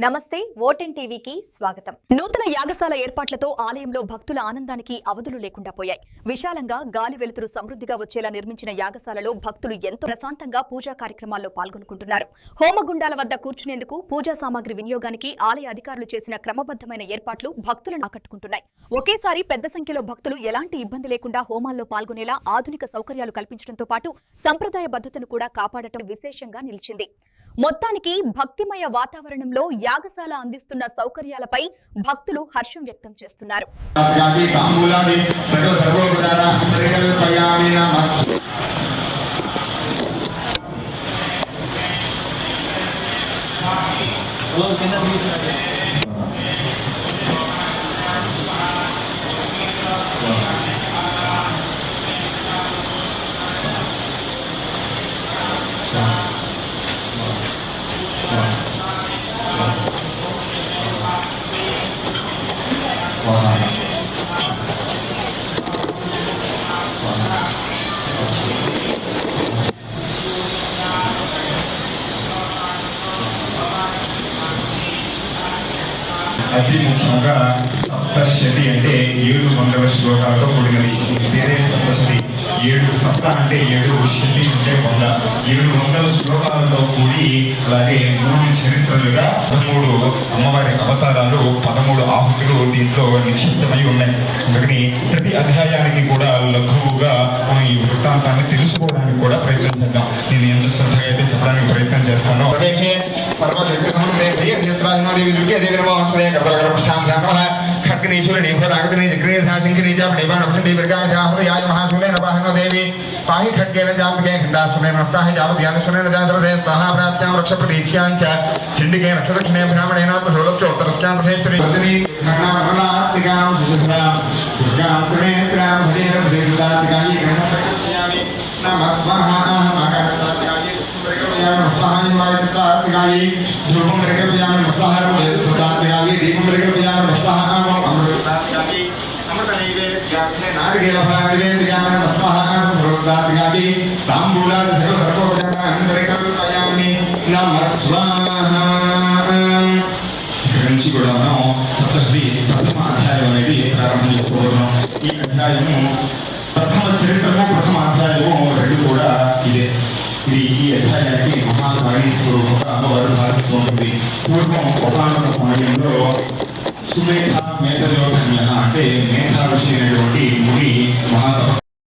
నమస్తే ఓటెన్ టీవీకి స్వాగతం. నూతన యాగశాల ఏర్పాట్లతో ఆలయంలో భక్తుల ఆనందానికి అవధులు లేకుండా పోయాయి. విశాలంగా గాలి వెలుతురు సమృద్ధిగా వచ్చేలా నిర్మించిన యాగశాలలో భక్తులు ఎంతో ప్రశాంతంగా పూజా కార్యక్రమాల్లో పాల్గొనుకుంటున్నారు. హోమగుండాల వద్ద కూర్చునేందుకు పూజా సామాగ్రి వినియోగానికి ఆలయ అధికారులు చేసిన క్రమబద్దమైన ఏర్పాట్లు భక్తులను ఆకట్టుకుంటున్నాయి. ఒకేసారి పెద్ద సంఖ్యలో భక్తులు ఎలాంటి ఇబ్బంది లేకుండా హోమాల్లో పాల్గొనేలా ఆధునిక సౌకర్యాలు కల్పించడంతో పాటు సంప్రదాయ బద్ధతను కూడా కాపాడటం విశేషంగా నిలిచింది. మొత్తానికి భక్తిమయ వాతావరణంలో యాగశాల అందిస్తున్న సౌకర్యాలపై భక్తులు హర్షం వ్యక్తం చేస్తున్నారు. అతి ముఖ్యంగా సప్తశతి అంటే 7 మంగళ శ్లోకాలతో కూడినది. వేరే సప్తశతి 7 సప్త అంటే 7, శతి అంటే 100. 7 మంగళ శ్లోకాలతో కూడి అలాగే 3 చరిత్రలుగా 13 అమ్మవారి అవతారాలు, 13 ఆహుతులు దీంట్లో నిక్షిప్తమై ఉన్నాయి. అందుకని ప్రతి అధ్యాయానికి కూడా లఘువుగా మనం ఈ వృత్తాంతాన్ని తెలుసుకోవడానికి కూడా ప్రయత్నం చేద్దాం. నేను ఎంత శ్రద్ధగా అయితే చెప్పడానికి ప్రయత్నం చేస్తాను. पाहि खड्गेन जामके खंडासुनेन नष्टाहि जावद्यानसुनेन जातरसे स्वाहा प्रास्यां वृक्षप्रतीच्यां च छिण्डिके नक्षत्रक्षणे ब्राह्मणेन प्रशोलस्य उत्तरस्यां तथेष्टि वदनी घटनावर्णात्मिकां सुषुभ्रां दुर्गां त्रिनेत्रां भजेन भजेदात्मिकायै गणपतियामि नमः स्वाहा महाकार्यतात्मिकायै पुष्पमृगव्यामि स्वाहाय वायुतात्मिकायै ध्रुवं मृगव्यामि स्वाहा वेदसुतात्मिकायै दीपं मृगव्यामि स्वाहा अमृतात्मिकायै अमृतनैवेद्याख्ये नारिकेलफलादिवेद्यामि स्वाहा दात्मिकायै ताम्बूलादि सर्वोपचारान्तरिकल्पयामि नमः स्वाहा. ఇక్కడ నుంచి కూడా మనం సప్తశతి ప్రథమ అధ్యాయం అనేది ప్రారంభం చేసుకోవడం. ఈ అధ్యాయము ప్రథమ చరిత్రము, ప్రథమ అధ్యాయము 2 కూడా ఇదే. ఇది ఈ అధ్యాయానికి మహాకాళీ స్వరూపంగా అమ్మవారు భావిస్తుంది. పూర్వం ఒకనొక సమయంలో సుమేధ మేధయోధన్య అంటే మేధా ఋషి అనేటువంటి ముని మహాతపస్సు